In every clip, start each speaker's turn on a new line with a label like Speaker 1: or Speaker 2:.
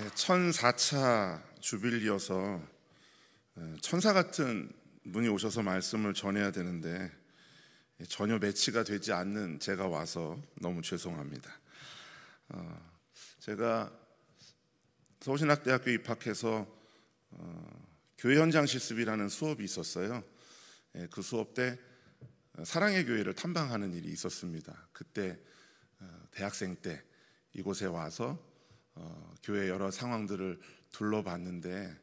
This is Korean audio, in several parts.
Speaker 1: 1004차 주빌리여서 천사 같은 분이 오셔서 말씀을 전해야 되는데 전혀 매치가 되지 않는 제가 와서 너무 죄송합니다. 제가 서울신학대학교 입학해서 교회 현장 실습이라는 수업이 있었어요. 그 수업 때 사랑의 교회를 탐방하는 일이 있었습니다. 그때 대학생 때 이곳에 와서 교회 여러 상황들을 둘러봤는데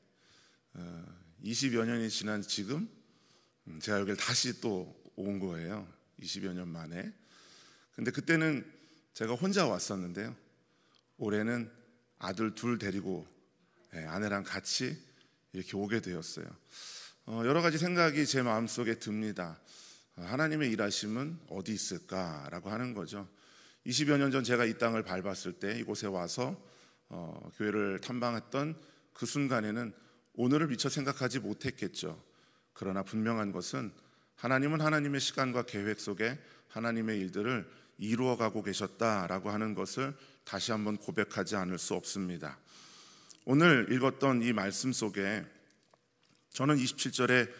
Speaker 1: 20여 년이 지난 지금 제가 여기를 다시 또 온 거예요. 20여 년 만에. 근데 그때는 제가 혼자 왔었는데요. 올해는 아들 둘 데리고 아내랑 같이 이렇게 오게 되었어요. 여러 가지 생각이 제 마음속에 듭니다. 하나님의 일하심은 어디 있을까라고 하는 거죠. 20여 년 전 제가 이 땅을 밟았을 때 이곳에 와서 교회를 탐방했던 그 순간에는 오늘을 미처 생각하지 못했겠죠. 그러나 분명한 것은 하나님은 하나님의 시간과 계획 속에 하나님의 일들을 이루어가고 계셨다라고 하는 것을 다시 한번 고백하지 않을 수 없습니다. 오늘 읽었던 이 말씀 속에 저는 27절에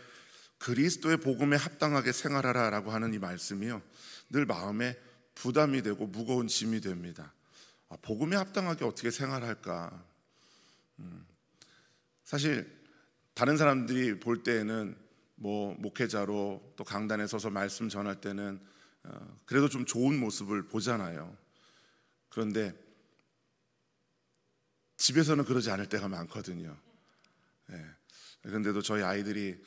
Speaker 1: 그리스도의 복음에 합당하게 생활하라라고 하는 이 말씀이요, 늘 마음에 부담이 되고 무거운 짐이 됩니다. 복음에 합당하게 어떻게 생활할까? 사실 다른 사람들이 볼 때에는 목회자로 또 강단에 서서 말씀 전할 때는 그래도 좀 좋은 모습을 보잖아요. 그런데 집에서는 그러지 않을 때가 많거든요. 그런데도 저희 아이들이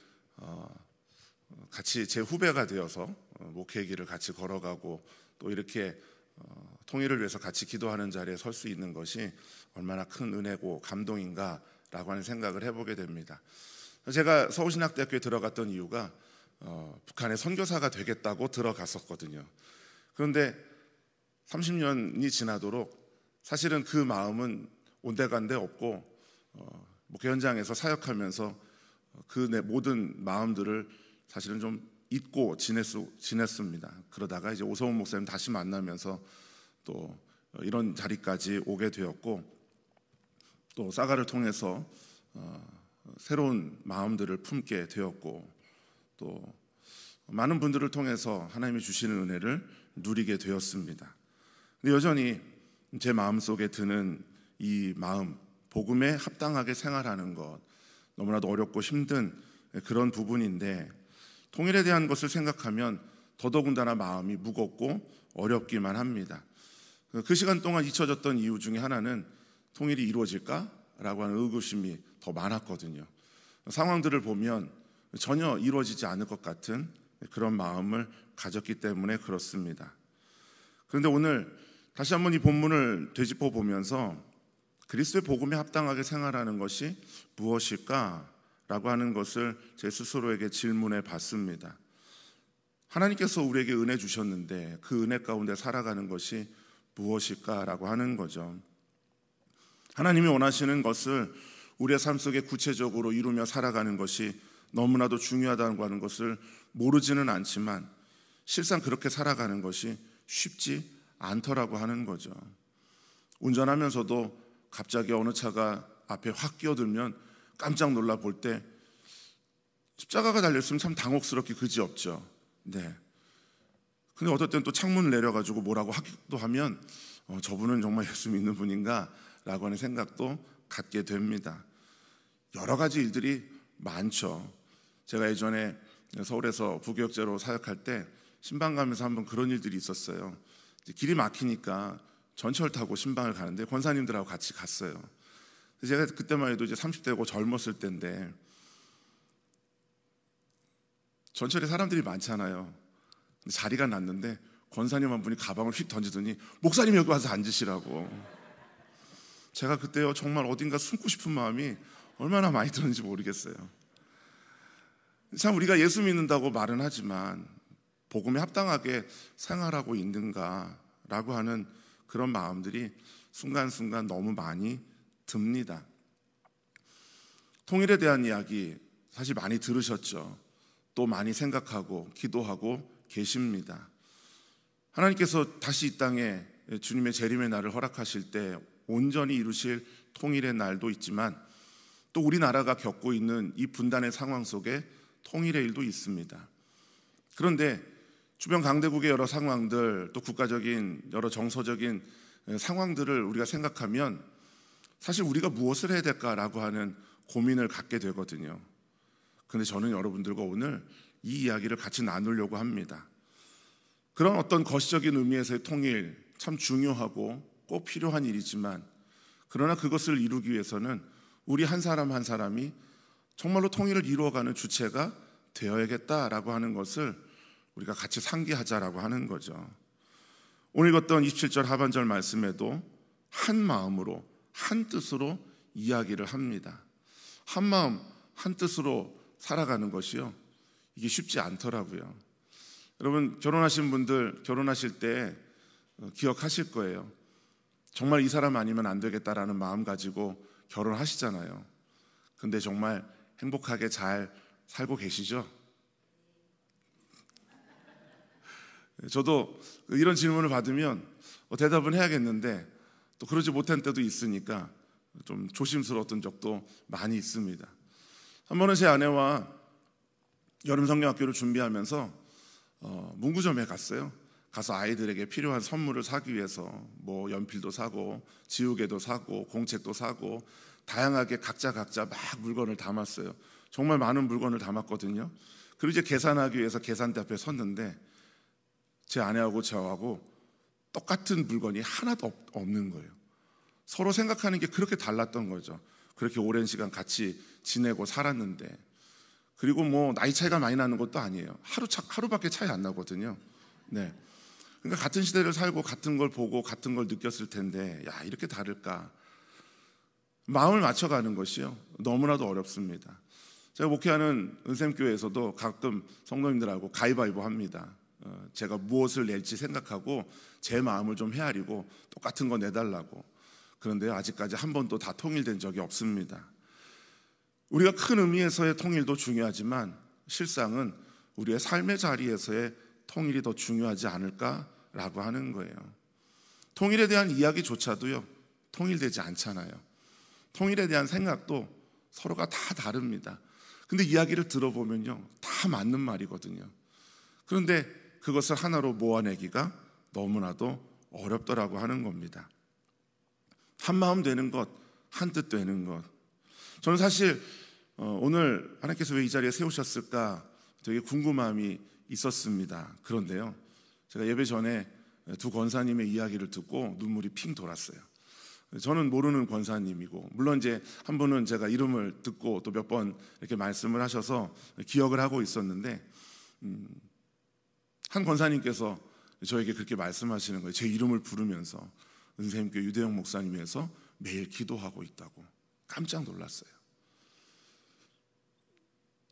Speaker 1: 같이 제 후배가 되어서 목회 길을 같이 걸어가고 또 이렇게 통일을 위해서 같이 기도하는 자리에 설 수 있는 것이 얼마나 큰 은혜고 감동인가라고 하는 생각을 해보게 됩니다. 제가 서울신학대학교에 들어갔던 이유가 북한의 선교사가 되겠다고 들어갔었거든요. 그런데 30년이 지나도록 사실은 그 마음은 온데간데 없고 목회 현장에서 사역하면서 그 내 모든 마음들을 사실은 좀 잊고 지냈습니다. 그러다가 이제 오성훈 목사님 다시 만나면서 또 이런 자리까지 오게 되었고, 또 사가를 통해서 새로운 마음들을 품게 되었고, 또 많은 분들을 통해서 하나님이 주시는 은혜를 누리게 되었습니다. 근데 여전히 제 마음속에 드는 이 마음, 복음에 합당하게 생활하는 것, 너무나도 어렵고 힘든 그런 부분인데, 통일에 대한 것을 생각하면 더더군다나 마음이 무겁고 어렵기만 합니다. 그 시간 동안 잊혀졌던 이유 중에 하나는 통일이 이루어질까라고 하는 의구심이 더 많았거든요. 상황들을 보면 전혀 이루어지지 않을 것 같은 그런 마음을 가졌기 때문에 그렇습니다. 그런데 오늘 다시 한번 이 본문을 되짚어 보면서 그리스도의 복음에 합당하게 생활하는 것이 무엇일까라고 하는 것을 제 스스로에게 질문해 봤습니다. 하나님께서 우리에게 은혜 주셨는데 그 은혜 가운데 살아가는 것이 무엇일까라고 하는 거죠. 하나님이 원하시는 것을 우리의 삶 속에 구체적으로 이루며 살아가는 것이 너무나도 중요하다고 하는 것을 모르지는 않지만 실상 그렇게 살아가는 것이 쉽지 않더라고 하는 거죠. 운전하면서도 갑자기 어느 차가 앞에 확 끼어들면 깜짝 놀라 볼 때 십자가가 달렸으면 참 당혹스럽기 그지없죠. 네. 근데 어떨 땐 또 창문을 내려가지고 뭐라고 하기도 하면 저분은 정말 예수 믿는 분인가? 라고 하는 생각도 갖게 됩니다. 여러 가지 일들이 많죠. 제가 예전에 서울에서 부교역자로 사역할 때 신방 가면서 한번 그런 일들이 있었어요. 길이 막히니까 전철 타고 신방을 가는데 권사님들하고 같이 갔어요. 제가 그때만 해도 이제 30대고 젊었을 때인데 전철에 사람들이 많잖아요. 자리가 났는데 권사님 한 분이 가방을 휙 던지더니 목사님 여기 와서 앉으시라고. 제가 그때요 정말 어딘가 숨고 싶은 마음이 얼마나 많이 들었는지 모르겠어요. 참 우리가 예수 믿는다고 말은 하지만 복음에 합당하게 생활하고 있는가라고 하는 그런 마음들이 순간순간 너무 많이 듭니다. 통일에 대한 이야기 사실 많이 들으셨죠. 또 많이 생각하고 기도하고 계십니다. 하나님께서 다시 이 땅에 주님의 재림의 날을 허락하실 때 온전히 이루실 통일의 날도 있지만 또 우리나라가 겪고 있는 이 분단의 상황 속에 통일의 일도 있습니다. 그런데 주변 강대국의 여러 상황들, 또 국가적인 여러 정서적인 상황들을 우리가 생각하면 사실 우리가 무엇을 해야 될까라고 하는 고민을 갖게 되거든요. 그런데 저는 여러분들과 오늘 이 이야기를 같이 나누려고 합니다. 그런 어떤 거시적인 의미에서의 통일 참 중요하고 꼭 필요한 일이지만, 그러나 그것을 이루기 위해서는 우리 한 사람 한 사람이 정말로 통일을 이루어가는 주체가 되어야겠다라고 하는 것을 우리가 같이 상기하자라고 하는 거죠. 오늘 읽었던 27절 하반절 말씀에도 한 마음으로 한 뜻으로 이야기를 합니다. 한 마음 한 뜻으로 살아가는 것이요, 이게 쉽지 않더라고요. 여러분, 결혼하신 분들 결혼하실 때 기억하실 거예요. 정말 이 사람 아니면 안 되겠다라는 마음 가지고 결혼하시잖아요. 근데 정말 행복하게 잘 살고 계시죠? 저도 이런 질문을 받으면 대답은 해야겠는데 또 그러지 못한 때도 있으니까 좀 조심스러웠던 적도 많이 있습니다. 한 번은 제 아내와 여름 성경학교를 준비하면서 문구점에 갔어요. 가서 아이들에게 필요한 선물을 사기 위해서 뭐 연필도 사고 지우개도 사고 공책도 사고 다양하게 각자 막 물건을 담았어요. 정말 많은 물건을 담았거든요. 그리고 이제 계산하기 위해서 계산대 앞에 섰는데 제 아내하고 저하고 똑같은 물건이 하나도 없는 거예요. 서로 생각하는 게 그렇게 달랐던 거죠. 그렇게 오랜 시간 같이 지내고 살았는데, 그리고 뭐 나이 차이가 많이 나는 것도 아니에요. 하루밖에 차이 안 나거든요. 네. 그러니까 같은 시대를 살고 같은 걸 보고 같은 걸 느꼈을 텐데, 야, 이렇게 다를까? 마음을 맞춰가는 것이요, 너무나도 어렵습니다. 제가 목회하는 은샘교회에서도 가끔 성도님들하고 가위바위보 합니다. 제가 무엇을 낼지 생각하고 제 마음을 좀 헤아리고 똑같은 거 내달라고. 그런데 아직까지 한 번도 다 통일된 적이 없습니다. 우리가 큰 의미에서의 통일도 중요하지만 실상은 우리의 삶의 자리에서의 통일이 더 중요하지 않을까라고 하는 거예요. 통일에 대한 이야기조차도요, 통일되지 않잖아요. 통일에 대한 생각도 서로가 다 다릅니다. 근데 이야기를 들어보면요, 다 맞는 말이거든요. 그런데 그것을 하나로 모아내기가 너무나도 어렵더라고 하는 겁니다. 한 마음 되는 것, 한 뜻 되는 것. 저는 사실 오늘 하나님께서 왜 이 자리에 세우셨을까 되게 궁금함이 있었습니다. 그런데요, 제가 예배 전에 두 권사님의 이야기를 듣고 눈물이 핑 돌았어요. 저는 모르는 권사님이고, 물론 이제 한 분은 제가 이름을 듣고 또 몇 번 이렇게 말씀을 하셔서 기억을 하고 있었는데, 한 권사님께서 저에게 그렇게 말씀하시는 거예요. 제 이름을 부르면서 은샘교회 유대영 목사님에서 매일 기도하고 있다고. 깜짝 놀랐어요.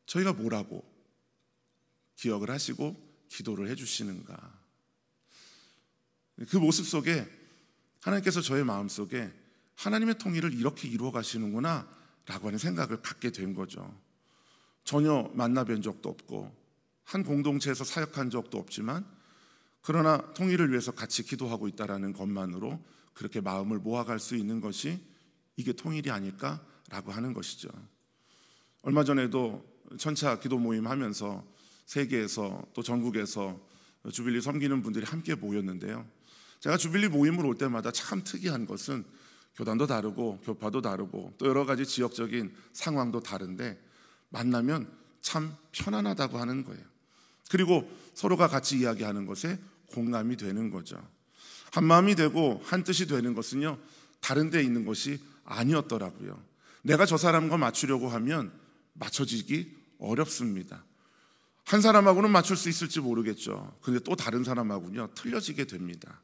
Speaker 1: 저희가 뭐라고 기억을 하시고 기도를 해주시는가. 그 모습 속에 하나님께서 저의 마음속에 하나님의 통일을 이렇게 이루어 가시는구나 라고 하는 생각을 갖게 된 거죠. 전혀 만나뵌 적도 없고 한 공동체에서 사역한 적도 없지만, 그러나 통일을 위해서 같이 기도하고 있다는 것만으로 그렇게 마음을 모아갈 수 있는 것이 이게 통일이 아닐까라고 하는 것이죠. 얼마 전에도 천차 기도 모임 하면서 세계에서 또 전국에서 주빌리 섬기는 분들이 함께 모였는데요, 제가 주빌리 모임을 올 때마다 참 특이한 것은 교단도 다르고 교파도 다르고 또 여러 가지 지역적인 상황도 다른데 만나면 참 편안하다고 하는 거예요. 그리고 서로가 같이 이야기하는 것에 공감이 되는 거죠. 한 마음이 되고 한 뜻이 되는 것은요, 다른 데 있는 것이 아니었더라고요. 내가 저 사람과 맞추려고 하면 맞춰지기 어렵습니다. 한 사람하고는 맞출 수 있을지 모르겠죠. 그런데 또 다른 사람하고는요, 틀려지게 됩니다.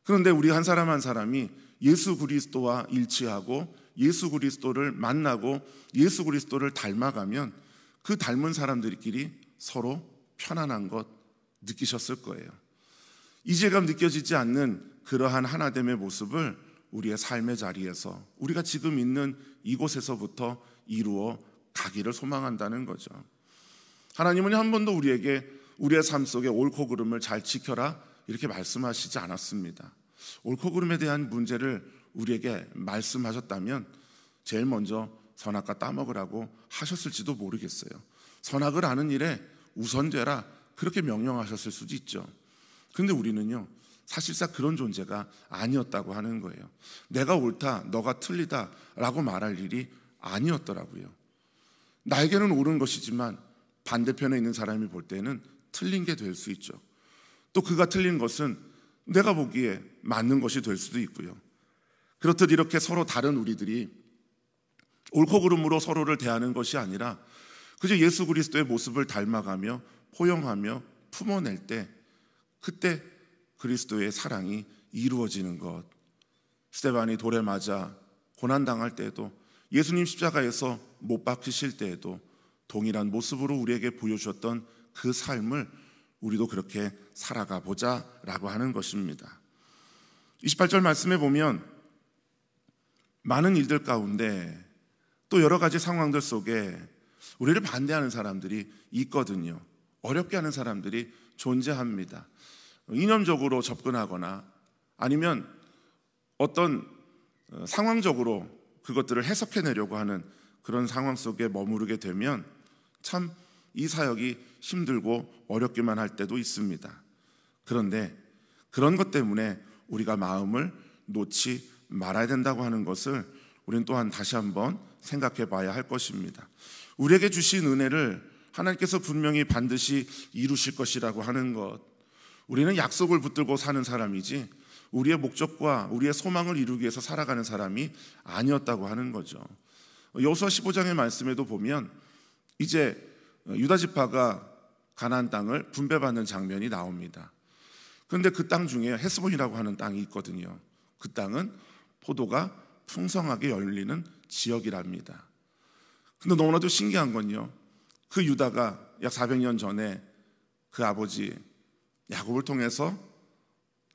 Speaker 1: 그런데 우리 한 사람 한 사람이 예수 그리스도와 일치하고 예수 그리스도를 만나고 예수 그리스도를 닮아가면 그 닮은 사람들끼리 서로 편안한 것 느끼셨을 거예요. 이질감 느껴지지 않는 그러한 하나됨의 모습을 우리의 삶의 자리에서 우리가 지금 있는 이곳에서부터 이루어 가기를 소망한다는 거죠. 하나님은 한 번도 우리에게 우리의 삶 속에 옳고 그름을 잘 지켜라 이렇게 말씀하시지 않았습니다. 옳고 그름에 대한 문제를 우리에게 말씀하셨다면 제일 먼저 선악과 따먹으라고 하셨을지도 모르겠어요. 선악을 아는 일에 우선되라 그렇게 명령하셨을 수도 있죠. 그런데 우리는요, 사실상 그런 존재가 아니었다고 하는 거예요. 내가 옳다, 너가 틀리다 라고 말할 일이 아니었더라고요. 나에게는 옳은 것이지만 반대편에 있는 사람이 볼 때는 틀린 게 될 수 있죠. 또 그가 틀린 것은 내가 보기에 맞는 것이 될 수도 있고요. 그렇듯 이렇게 서로 다른 우리들이 옳고 그름으로 서로를 대하는 것이 아니라 그저 예수 그리스도의 모습을 닮아가며 포용하며 품어낼 때, 그때 그리스도의 사랑이 이루어지는 것. 스데반이 돌에 맞아 고난당할 때에도, 예수님 십자가에서 못 박히실 때에도 동일한 모습으로 우리에게 보여주셨던 그 삶을 우리도 그렇게 살아가 보자라고 하는 것입니다. 28절 말씀에 보면 많은 일들 가운데 또 여러 가지 상황들 속에 우리를 반대하는 사람들이 있거든요. 어렵게 하는 사람들이 존재합니다. 이념적으로 접근하거나 아니면 어떤 상황적으로 그것들을 해석해내려고 하는 그런 상황 속에 머무르게 되면 참 이 사역이 힘들고 어렵기만 할 때도 있습니다. 그런데 그런 것 때문에 우리가 마음을 놓지 말아야 된다고 하는 것을 우리는 또한 다시 한번 생각해 봐야 할 것입니다. 우리에게 주신 은혜를 하나님께서 분명히 반드시 이루실 것이라고 하는 것, 우리는 약속을 붙들고 사는 사람이지 우리의 목적과 우리의 소망을 이루기 위해서 살아가는 사람이 아니었다고 하는 거죠. 여호수아 15장의 말씀에도 보면 이제 유다 지파가 가나안 땅을 분배받는 장면이 나옵니다. 그런데 그 땅 중에 헤스본이라고 하는 땅이 있거든요. 그 땅은 포도가 풍성하게 열리는 지역이랍니다. 근데 너무나도 신기한 건요, 그 유다가 약 400년 전에 그 아버지 야곱을 통해서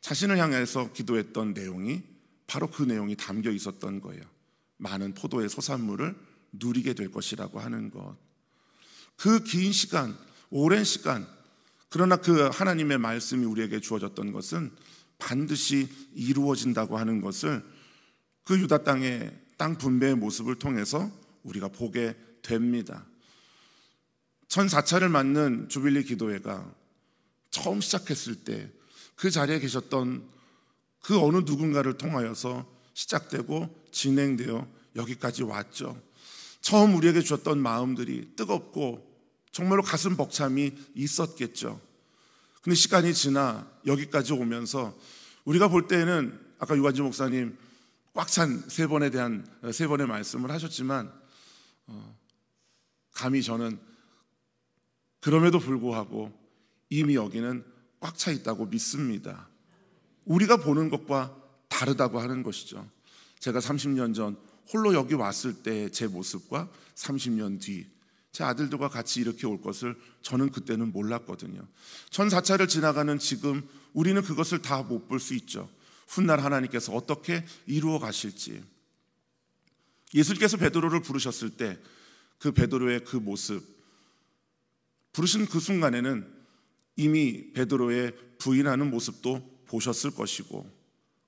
Speaker 1: 자신을 향해서 기도했던 내용이 바로 그 내용이 담겨 있었던 거예요. 많은 포도의 소산물을 누리게 될 것이라고 하는 것. 그 긴 시간, 오랜 시간, 그러나 그 하나님의 말씀이 우리에게 주어졌던 것은 반드시 이루어진다고 하는 것을 그 유다 땅의 땅 분배의 모습을 통해서 우리가 보게 됩니다. 1004차를 맞는 주빌리 기도회가 처음 시작했을 때 그 자리에 계셨던 그 어느 누군가를 통하여서 시작되고 진행되어 여기까지 왔죠. 처음 우리에게 주었던 마음들이 뜨겁고 정말로 가슴 벅참이 있었겠죠. 근데 시간이 지나 여기까지 오면서 우리가 볼 때는 아까 유관지 목사님 꽉 찬 세 번의 말씀을 하셨지만 감히 저는 그럼에도 불구하고 이미 여기는 꽉 차 있다고 믿습니다. 우리가 보는 것과 다르다고 하는 것이죠. 제가 30년 전 홀로 여기 왔을 때 제 모습과 30년 뒤 제 아들들과 같이 이렇게 올 것을 저는 그때는 몰랐거든요. 1004차를 지나가는 지금 우리는 그것을 다 못 볼 수 있죠. 훗날 하나님께서 어떻게 이루어 가실지. 예수님께서 베드로를 부르셨을 때 그 베드로의 그 모습, 부르신 그 순간에는 이미 베드로의 부인하는 모습도 보셨을 것이고,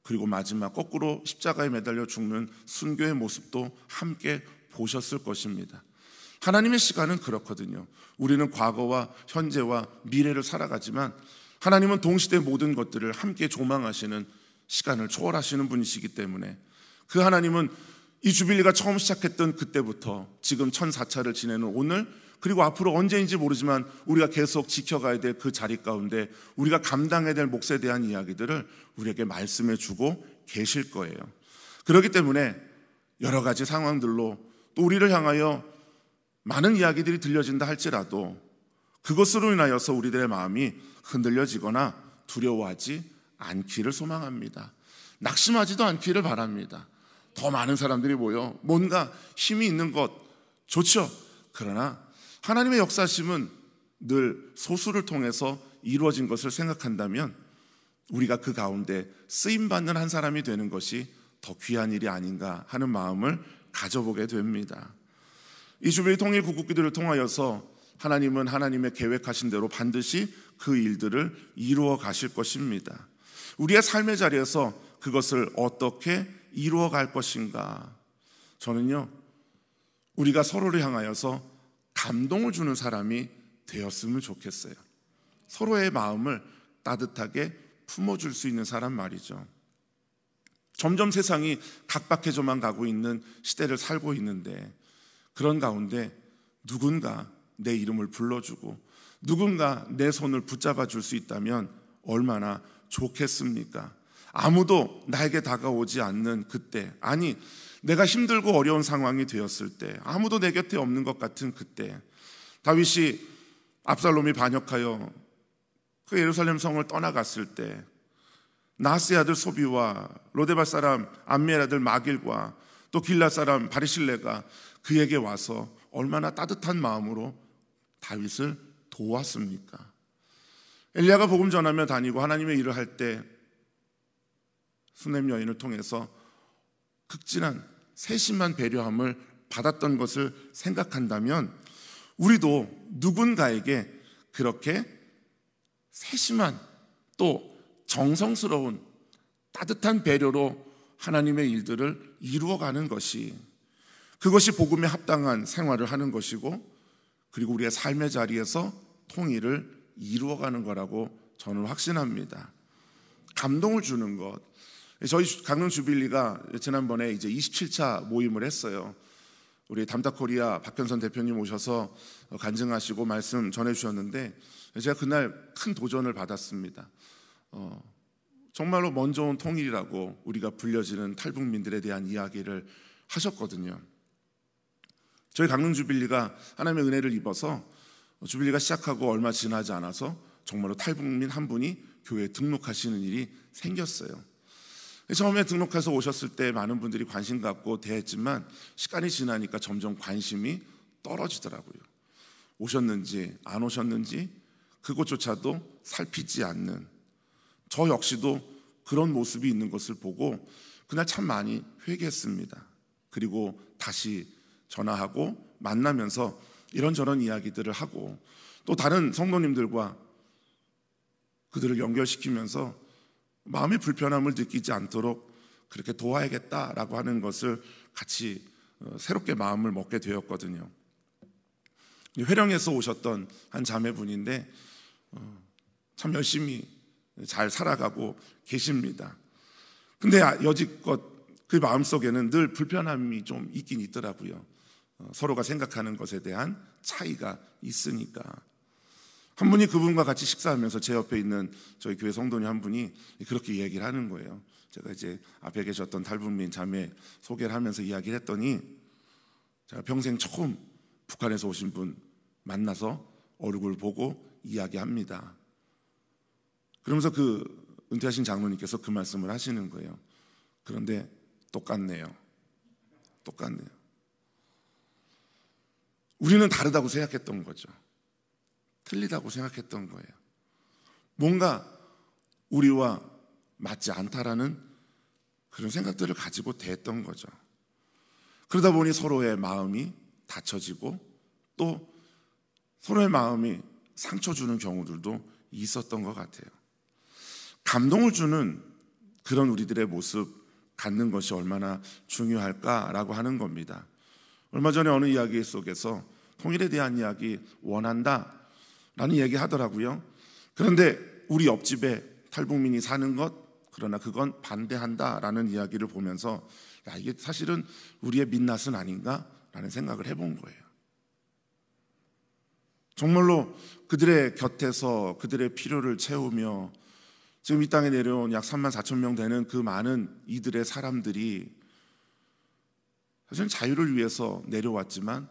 Speaker 1: 그리고 마지막 거꾸로 십자가에 매달려 죽는 순교의 모습도 함께 보셨을 것입니다. 하나님의 시간은 그렇거든요. 우리는 과거와 현재와 미래를 살아가지만 하나님은 동시대 모든 것들을 함께 조망하시는, 시간을 초월하시는 분이시기 때문에 그 하나님은 이 주빌리가 처음 시작했던 그때부터 지금 1004차를 지내는 오늘, 그리고 앞으로 언제인지 모르지만 우리가 계속 지켜가야 될 그 자리 가운데 우리가 감당해야 될 몫에 대한 이야기들을 우리에게 말씀해 주고 계실 거예요. 그렇기 때문에 여러 가지 상황들로 또 우리를 향하여 많은 이야기들이 들려진다 할지라도 그것으로 인하여서 우리들의 마음이 흔들려지거나 두려워하지 않기를 소망합니다. 낙심하지도 않기를 바랍니다. 더 많은 사람들이 모여 뭔가 힘이 있는 것 좋죠. 그러나 하나님의 역사심은 늘 소수를 통해서 이루어진 것을 생각한다면 우리가 그 가운데 쓰임받는 한 사람이 되는 것이 더 귀한 일이 아닌가 하는 마음을 가져보게 됩니다. 이 주빌리 통일 국국기도를 통하여서 하나님은 하나님의 계획하신 대로 반드시 그 일들을 이루어 가실 것입니다. 우리의 삶의 자리에서 그것을 어떻게 이루어갈 것인가? 저는요, 우리가 서로를 향하여서 감동을 주는 사람이 되었으면 좋겠어요. 서로의 마음을 따뜻하게 품어줄 수 있는 사람 말이죠. 점점 세상이 각박해져만 가고 있는 시대를 살고 있는데, 그런 가운데 누군가 내 이름을 불러주고 누군가 내 손을 붙잡아 줄 수 있다면 얼마나 좋겠습니까? 아무도 나에게 다가오지 않는 그때, 아니 내가 힘들고 어려운 상황이 되었을 때, 아무도 내 곁에 없는 것 같은 그때, 다윗이 압살롬이 반역하여 그 예루살렘 성을 떠나갔을 때 나하스의 아들 소비와 로데발 사람 암미엘 아들 마길과 또 길앗 사람 바리실레가 그에게 와서 얼마나 따뜻한 마음으로 다윗을 도왔습니까? 엘리야가 복음 전하며 다니고 하나님의 일을 할 때 수넴 여인을 통해서 극진한 세심한 배려함을 받았던 것을 생각한다면 우리도 누군가에게 그렇게 세심한 또 정성스러운 따뜻한 배려로 하나님의 일들을 이루어가는 것이, 그것이 복음에 합당한 생활을 하는 것이고, 그리고 우리의 삶의 자리에서 통일을 이루어가는 거라고 저는 확신합니다. 감동을 주는 것. 저희 강릉 주빌리가 지난번에 이제 27차 모임을 했어요. 우리 담다코리아 박현선 대표님 오셔서 간증하시고 말씀 전해주셨는데, 제가 그날 큰 도전을 받았습니다. 정말로 먼저 온 통일이라고 우리가 불려지는 탈북민들에 대한 이야기를 하셨거든요. 저희 강릉 주빌리가 하나님의 은혜를 입어서 주빌리가 시작하고 얼마 지나지 않아서 정말로 탈북민 한 분이 교회에 등록하시는 일이 생겼어요. 처음에 등록해서 오셨을 때 많은 분들이 관심 갖고 대했지만 시간이 지나니까 점점 관심이 떨어지더라고요. 오셨는지 안 오셨는지 그것조차도 살피지 않는, 저 역시도 그런 모습이 있는 것을 보고 그날 참 많이 회개했습니다. 그리고 다시 전화하고 만나면서 이런저런 이야기들을 하고 또 다른 성도님들과 그들을 연결시키면서 마음의 불편함을 느끼지 않도록 그렇게 도와야겠다라고 하는 것을 같이 새롭게 마음을 먹게 되었거든요. 회령에서 오셨던 한 자매분인데 참 열심히 잘 살아가고 계십니다. 근데 여지껏 그 마음속에는 늘 불편함이 좀 있긴 있더라고요. 서로가 생각하는 것에 대한 차이가 있으니까. 한 분이 그분과 같이 식사하면서 제 옆에 있는 저희 교회 성도님 한 분이 그렇게 얘기를 하는 거예요. 제가 이제 앞에 계셨던 탈북민 자매 소개를 하면서 이야기를 했더니, 제가 평생 처음 북한에서 오신 분 만나서 얼굴 보고 이야기합니다. 그러면서 그 은퇴하신 장로님께서 그 말씀을 하시는 거예요. 그런데 똑같네요. 우리는 다르다고 생각했던 거죠. 틀리다고 생각했던 거예요. 뭔가 우리와 맞지 않다라는 그런 생각들을 가지고 대했던 거죠. 그러다 보니 서로의 마음이 다쳐지고 또 서로의 마음이 상처 주는 경우들도 있었던 것 같아요. 감동을 주는 그런 우리들의 모습 갖는 것이 얼마나 중요할까라고 하는 겁니다. 얼마 전에 어느 이야기 속에서 통일에 대한 이야기 원한다 라는 얘기 하더라고요. 그런데 우리 옆집에 탈북민이 사는 것, 그러나 그건 반대한다 라는 이야기를 보면서 이게 사실은 우리의 민낯은 아닌가 라는 생각을 해본 거예요. 정말로 그들의 곁에서 그들의 필요를 채우며 지금 이 땅에 내려온 약 3만 4천 명 되는 그 많은 이들의 사람들이 사실은 자유를 위해서 내려왔지만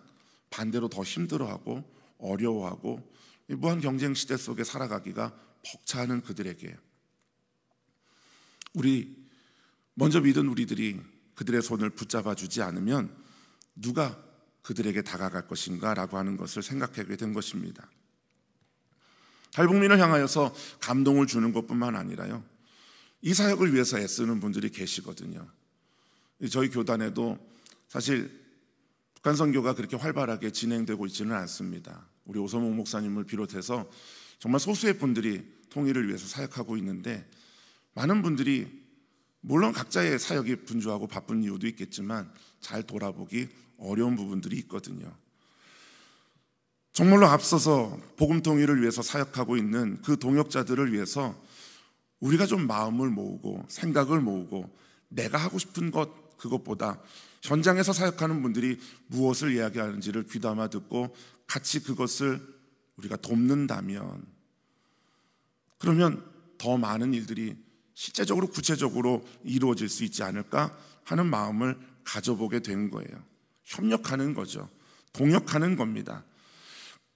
Speaker 1: 반대로 더 힘들어하고 어려워하고 무한 경쟁 시대 속에 살아가기가 벅차는 그들에게 우리 먼저 믿은 우리들이 그들의 손을 붙잡아 주지 않으면 누가 그들에게 다가갈 것인가 라고 하는 것을 생각하게 된 것입니다. 탈북민을 향하여서 감동을 주는 것뿐만 아니라요, 이 사역을 위해서 애쓰는 분들이 계시거든요. 저희 교단에도 사실 북한 선교가 그렇게 활발하게 진행되고 있지는 않습니다. 우리 오서목 목사님을 비롯해서 정말 소수의 분들이 통일을 위해서 사역하고 있는데 많은 분들이 물론 각자의 사역이 분주하고 바쁜 이유도 있겠지만 잘 돌아보기 어려운 부분들이 있거든요. 정말로 앞서서 복음 통일을 위해서 사역하고 있는 그 동역자들을 위해서 우리가 좀 마음을 모으고 생각을 모으고 내가 하고 싶은 것 그것보다 현장에서 사역하는 분들이 무엇을 이야기하는지를 귀담아 듣고 같이 그것을 우리가 돕는다면, 그러면 더 많은 일들이 실제적으로 구체적으로 이루어질 수 있지 않을까 하는 마음을 가져보게 된 거예요. 협력하는 거죠. 동역하는 겁니다.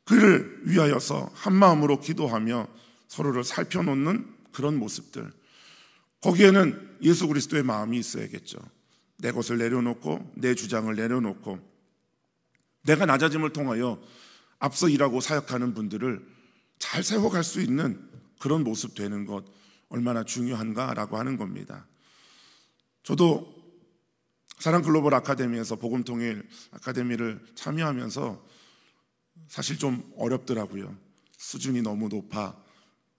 Speaker 1: 그를 위하여서 한 마음으로 기도하며 서로를 살펴놓는 그런 모습들, 거기에는 예수 그리스도의 마음이 있어야겠죠. 내 것을 내려놓고 내 주장을 내려놓고 내가 낮아짐을 통하여 앞서 일하고 사역하는 분들을 잘 세워갈 수 있는 그런 모습 되는 것 얼마나 중요한가라고 하는 겁니다. 저도 사랑 글로벌 아카데미에서 복음통일 아카데미를 참여하면서 사실 좀 어렵더라고요. 수준이 너무 높아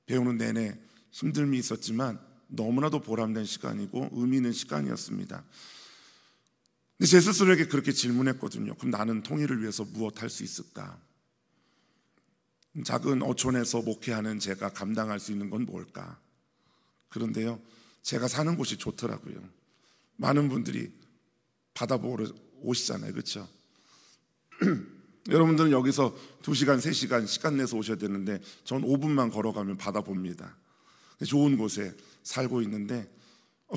Speaker 1: 배우는 내내 힘듦이 있었지만 너무나도 보람된 시간이고 의미 있는 시간이었습니다. 근데 제 스스로에게 그렇게 질문했거든요. 그럼 나는 통일을 위해서 무엇 할 수 있을까? 작은 어촌에서 목회하는 제가 감당할 수 있는 건 뭘까? 그런데요, 제가 사는 곳이 좋더라고요. 많은 분들이 바다 보러 오시잖아요. 그렇죠? 여러분들은 여기서 2시간, 3시간 시간 내서 오셔야 되는데 전 5분만 걸어가면 바다 봅니다. 좋은 곳에 살고 있는데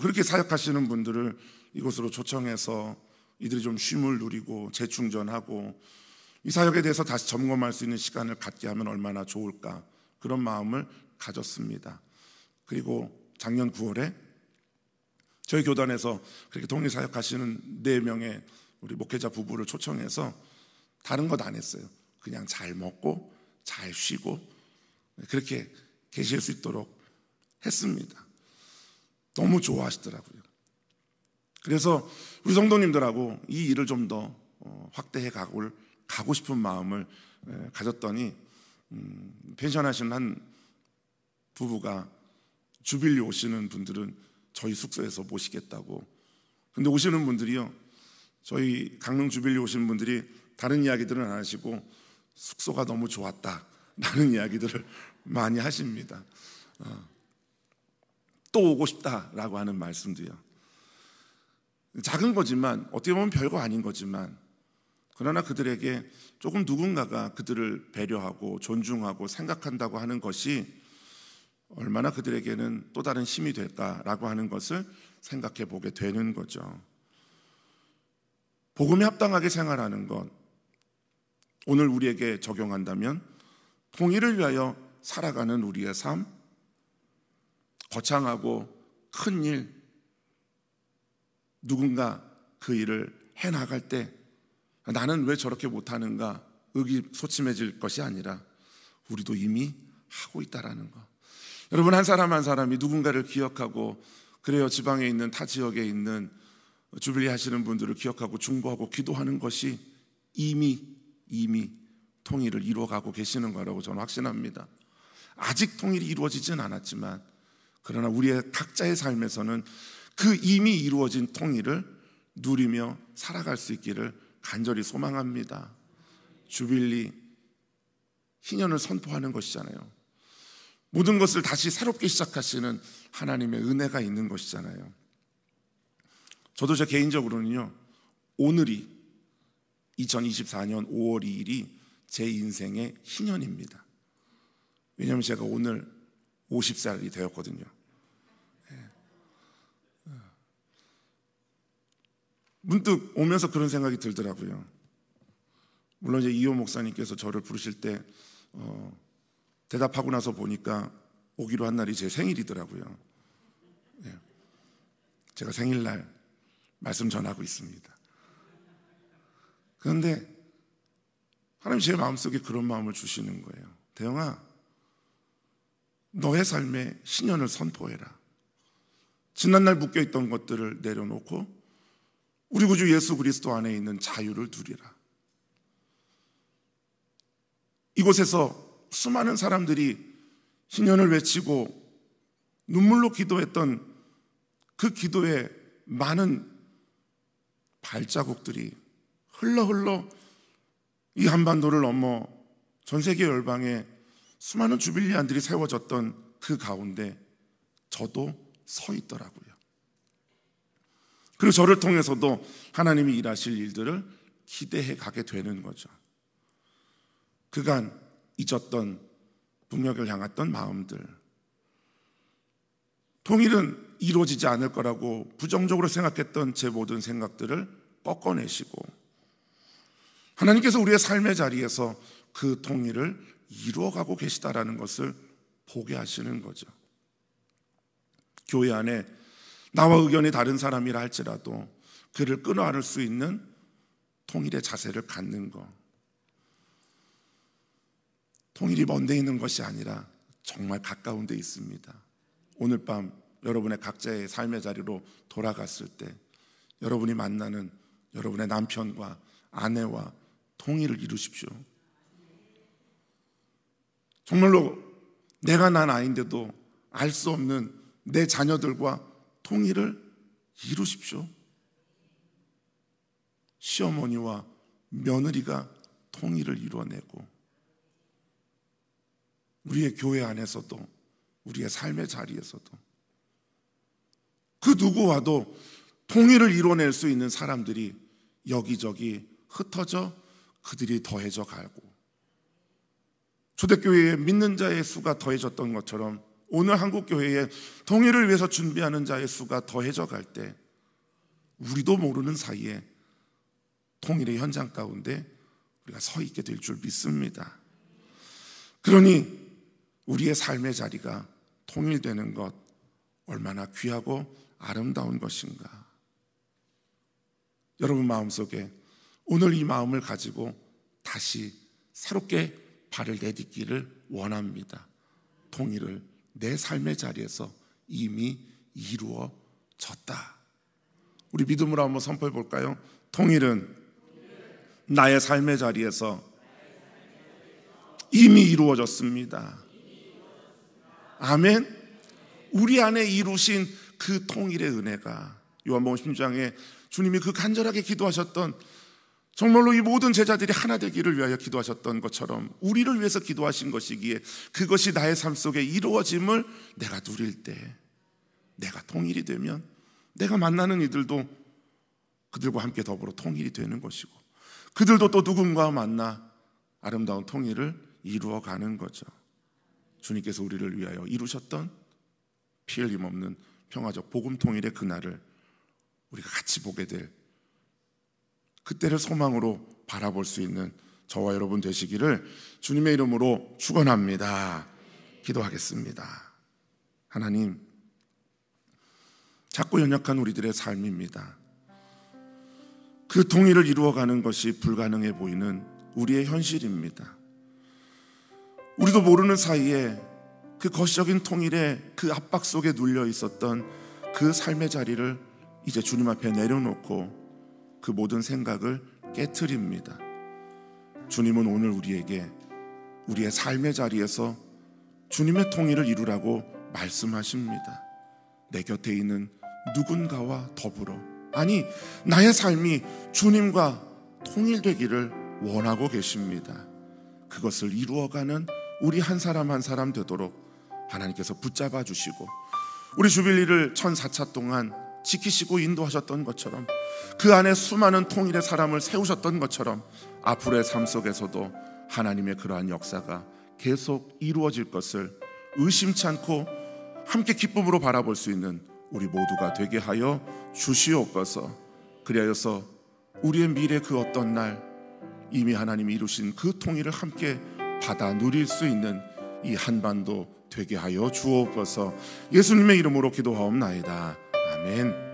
Speaker 1: 그렇게 사역하시는 분들을 이곳으로 초청해서 이들이 좀 쉼을 누리고 재충전하고 이 사역에 대해서 다시 점검할 수 있는 시간을 갖게 하면 얼마나 좋을까, 그런 마음을 가졌습니다. 그리고 작년 9월에 저희 교단에서 그렇게 동일 사역하시는 4명의 우리 목회자 부부를 초청해서 다른 것 안 했어요. 그냥 잘 먹고 잘 쉬고 그렇게 계실 수 있도록 했습니다. 너무 좋아하시더라고요. 그래서 우리 성도님들하고 이 일을 좀 더 확대해 가고 싶은 마음을 가졌더니 펜션하시는 한 부부가 주빌리 오시는 분들은 저희 숙소에서 모시겠다고. 근데 오시는 분들이요, 저희 강릉 주빌리 오시는 분들이 다른 이야기들은 안 하시고 숙소가 너무 좋았다라는 이야기들을 많이 하십니다. 또 오고 싶다라고 하는 말씀도요. 작은 거지만 어떻게 보면 별거 아닌 거지만, 그러나 그들에게 조금 누군가가 그들을 배려하고 존중하고 생각한다고 하는 것이 얼마나 그들에게는 또 다른 힘이 될까라고 하는 것을 생각해 보게 되는 거죠. 복음에 합당하게 생활하는 것, 오늘 우리에게 적용한다면 통일을 위하여 살아가는 우리의 삶, 거창하고 큰 일, 누군가 그 일을 해나갈 때 나는 왜 저렇게 못하는가 의기소침해질 것이 아니라 우리도 이미 하고 있다라는 것. 여러분, 한 사람 한 사람이 누군가를 기억하고, 그래요, 지방에 있는 타 지역에 있는 주빌리 하시는 분들을 기억하고 중보하고 기도하는 것이 이미 통일을 이루어가고 계시는 거라고 저는 확신합니다. 아직 통일이 이루어지진 않았지만, 그러나 우리의 각자의 삶에서는 그 이미 이루어진 통일을 누리며 살아갈 수 있기를 간절히 소망합니다. 주빌리, 희년을 선포하는 것이잖아요. 모든 것을 다시 새롭게 시작하시는 하나님의 은혜가 있는 것이잖아요. 저도 제 개인적으로는요, 오늘이 2024년 5월 2일이 제 인생의 희년입니다. 왜냐하면 제가 오늘 50살이 되었거든요. 문득 오면서 그런 생각이 들더라고요. 물론 이제 이호 목사님께서 저를 부르실 때 대답하고 나서 보니까 오기로 한 날이 제 생일이더라고요. 제가 생일날 말씀 전하고 있습니다. 그런데 하나님 제 마음속에 그런 마음을 주시는 거예요. 대영아, 너의 삶에 신년을 선포해라. 지난날 묶여있던 것들을 내려놓고 우리 구주 예수 그리스도 안에 있는 자유를 누리라. 이곳에서 수많은 사람들이 신년을 외치고 눈물로 기도했던 그 기도의 많은 발자국들이 흘러 이 한반도를 넘어 전 세계 열방에 수많은 주빌리안들이 세워졌던 그 가운데 저도 서 있더라고요. 그리고 저를 통해서도 하나님이 일하실 일들을 기대해 가게 되는 거죠. 그간 잊었던 북녘을 향했던 마음들, 통일은 이루어지지 않을 거라고 부정적으로 생각했던 제 모든 생각들을 꺾어내시고 하나님께서 우리의 삶의 자리에서 그 통일을 이루어가고 계시다라는 것을 보게 하시는 거죠. 교회 안에 나와 의견이 다른 사람이라 할지라도 그를 끊어안을 수 있는 통일의 자세를 갖는 것. 통일이 먼데 있는 것이 아니라 정말 가까운 데 있습니다. 오늘 밤 여러분의 각자의 삶의 자리로 돌아갔을 때 여러분이 만나는 여러분의 남편과 아내와 통일을 이루십시오. 정말로 내가 난 아이인데도 알 수 없는 내 자녀들과 통일을 이루십시오. 시어머니와 며느리가 통일을 이루어내고 우리의 교회 안에서도 우리의 삶의 자리에서도 그 누구와도 통일을 이루어낼 수 있는 사람들이 여기저기 흩어져 그들이 더해져 가고 초대교회에 믿는 자의 수가 더해졌던 것처럼 오늘 한국교회에 통일을 위해서 준비하는 자의 수가 더해져 갈 때 우리도 모르는 사이에 통일의 현장 가운데 우리가 서 있게 될 줄 믿습니다. 그러니 우리의 삶의 자리가 통일되는 것 얼마나 귀하고 아름다운 것인가. 여러분 마음속에 오늘 이 마음을 가지고 다시 새롭게 발을 내딛기를 원합니다. 통일을 내 삶의 자리에서 이미 이루어졌다. 우리 믿음으로 한번 선포해 볼까요? 통일은 나의 삶의 자리에서 이미 이루어졌습니다. 아멘. 우리 안에 이루신 그 통일의 은혜가 요한복음 16장에 주님이 그 간절하게 기도하셨던 정말로 이 모든 제자들이 하나 되기를 위하여 기도하셨던 것처럼 우리를 위해서 기도하신 것이기에 그것이 나의 삶 속에 이루어짐을 내가 누릴 때 내가 통일이 되면 내가 만나는 이들도 그들과 함께 더불어 통일이 되는 것이고 그들도 또 누군가와 만나 아름다운 통일을 이루어가는 거죠. 주님께서 우리를 위하여 이루셨던 피 흘림 없는 평화적 복음 통일의 그날을 우리가 같이 보게 될 그때를 소망으로 바라볼 수 있는 저와 여러분 되시기를 주님의 이름으로 축원합니다. 기도하겠습니다. 하나님, 작고 연약한 우리들의 삶입니다. 그 통일을 이루어가는 것이 불가능해 보이는 우리의 현실입니다. 우리도 모르는 사이에 그 거시적인 통일의 그 압박 속에 눌려 있었던 그 삶의 자리를 이제 주님 앞에 내려놓고 그 모든 생각을 깨트립니다. 주님은 오늘 우리에게 우리의 삶의 자리에서 주님의 통일을 이루라고 말씀하십니다. 내 곁에 있는 누군가와 더불어 아니 나의 삶이 주님과 통일되기를 원하고 계십니다. 그것을 이루어가는 우리 한 사람 한 사람 되도록 하나님께서 붙잡아 주시고 우리 주빌리를 1004차 동안 지키시고 인도하셨던 것처럼 그 안에 수많은 통일의 사람을 세우셨던 것처럼 앞으로의 삶 속에서도 하나님의 그러한 역사가 계속 이루어질 것을 의심치 않고 함께 기쁨으로 바라볼 수 있는 우리 모두가 되게 하여 주시옵소서. 그리하여서 우리의 미래 그 어떤 날 이미 하나님이 이루신 그 통일을 함께 받아 누릴 수 있는 이 한반도 되게 하여 주옵소서. 예수님의 이름으로 기도하옵나이다. 아멘.